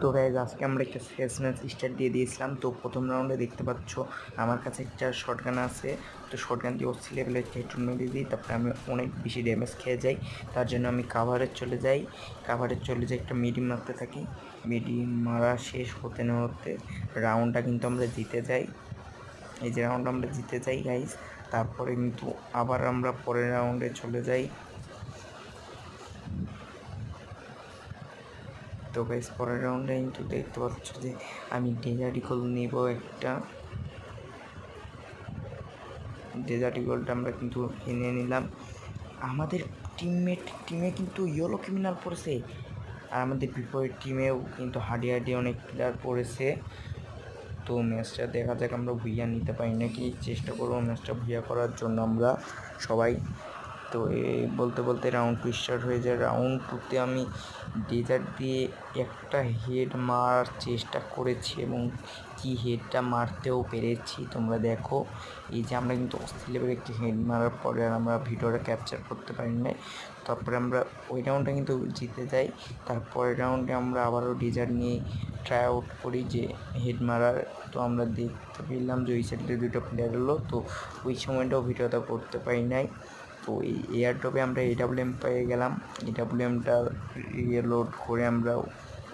তো গাইজ আজকে আমরা একটা শেষ ম্যাচ স্টার্ট দিয়ে দিয়েছিলাম। তো প্রথম রাউন্ডে দেখতে পাচ্ছ আমার কাছে একটা শটগান আছে। তো শটগান দিয়ে অস্থির লেভেলের একটা হেডশট মেরে দিই, তারপরে আমি অনেক বেশি ড্যামেজ খেয়ে যাই। তার জন্য আমি কাভারে চলে যাই, একটা মিডিম মারতে থাকি। মিডিম মারা শেষ হতে না হতে রাউন্ডটা কিন্তু আমরা জিতে যাই। এই যে রাউন্ড আমরা জিতে যাই গাইজ, তারপরে কিন্তু আবার আমরা পরের রাউন্ডে চলে যাই। তো গাইস পরের রাউন্ডে কিন্তু দেখতে পাচ্ছ যে আমি ডেজার্ট ইগল নেব একটা। ডেজার্ট ইগলটা আমরা কিন্তু কিনে নিলাম। আমাদের টিমে কিন্তু ইয়েলো ক্রিমিনাল পড়েছে, আর আমাদের বিপরীত টিমেও কিন্তু হাডি অনেক প্লেয়ার পড়েছে। তো ম্যাচটা দেখা যাক আমরা ভুইয়া নিতে পারি নাকি। চেষ্টা করবো ম্যাচটা ভুইয়া করার জন্য আমরা সবাই। তো এই বলতে বলতে রাউন্ড 2 স্টার্ট হয়ে যায়। রাউন্ড 2তে আমি ডেজার্ট দিয়ে একটা হেড মারার চেষ্টা করেছি এবং কি হেডটা মারতেও পেরেছি তোমরা দেখো। এই যে আমরা কিন্তু অস্থির লেভেলে একটি হেড মারার পরে আর আমরা ভিডিওটা ক্যাপচার করতে পারি নাই। তারপরে আমরা ওই রাউন্ডটা কিন্তু জিতে যাই। তারপরের রাউন্ডে আমরা আবারও ডেজার্ট নিয়ে ট্রাই আউট করি যে হেড মারার। তো আমরা দেখতে পেলাম যে ওই সাইডে দুটো প্লেয়ার হলো, তো ওই সময়টাও ভিডিওটা করতে পারি নাই। তো এই এয়ারড্রপে আমরা AWM পেয়ে গেলাম। AWMটা রিলোড করে আমরা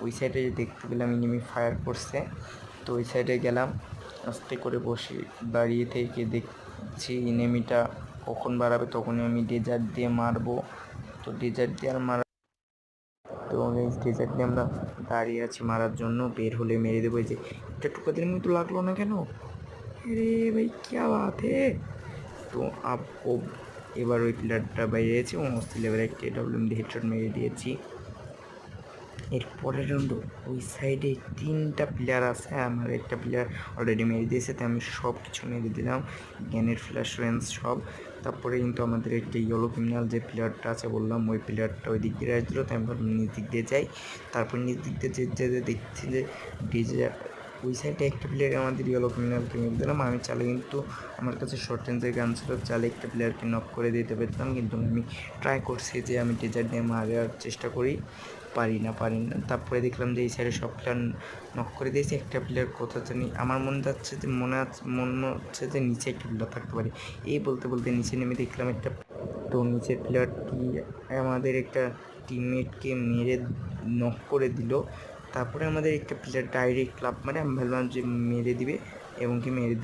ওই সাইডে দেখতে পেলাম এনিমি ফায়ার করছে। তো ওই সাইডে গেলাম, আস্তে করে বসে দাঁড়িয়ে থেকে দেখছি এনিমিটা কখন বাড়াবে, তখনই আমি ডেজার্ট দিয়ে মারবো। তো ডেজার্ট দিয়ে আর মারা, তো এই ডেজার্ট দিয়ে আমরা দাঁড়িয়ে আছি মারার জন্য। বের হলে মেরে দেবো। এই যে একটা টুকাদের মতো লাগলো না কেন, আরে ভাই ক্যা বাত হে। তো এবার ওই প্লেয়ারটা বাইরেছে এবং অস্থির লেভেলের একটা AWM দিয়ে হেডশট মেরে দিয়েছি। এর পরের রাউন্ডে ওই সাইডে 3টা প্লেয়ার আছে, আমার একটা প্লেয়ার অলরেডি মেরে দিয়েছে, তাই আমি সব কিছু মেরে দিলাম, গ্যানের ফ্ল্যাশ রেঞ্জ সব। তারপরে কিন্তু আমাদের একটা ইয়েলো ক্রিমিনাল যে প্লেয়ারটা আছে বললাম, ওই প্লেয়ারটা ওই দিক দিয়ে আসছিলো, তাই আমরা নিচ দিক দিয়ে যাই। তারপর নিচ দিক দিয়ে যেতে দেখছি যে ওই সাইডে একটা প্লেয়ার আমাদের ইয়েলো ক্রিমিনালকে মেরে দিলাম। আমি চালে কিন্তু আমার কাছে শর্ট রেঞ্জের গান ছিল, চালে একটা প্লেয়ারকে নক করে দিতে পারতাম, কিন্তু আমি ট্রাই করছি যে আমি ডেজার্ট দিয়ে মারার চেষ্টা করি, পারি না। তারপরে দেখলাম যে এই সাইডে সব প্লেয়ার নক করে দিয়েছে। একটা প্লেয়ার কোথা জানি, আমার মনে হচ্ছে যে নিচে একটা প্লেয়ার থাকতে পারে। এই বলতে বলতে নিচে নেমে দেখলাম একটা, তো নিচের প্লেয়ারটি আমাদের একটা টিমমেটকে মেরে নক করে দিল। তারপরে আমাদের একটা প্লেয়ার ডাইরেক্ট ক্লাব মারে, আমি ভাবলাম যে মেরে দিবে এবং কি মেরে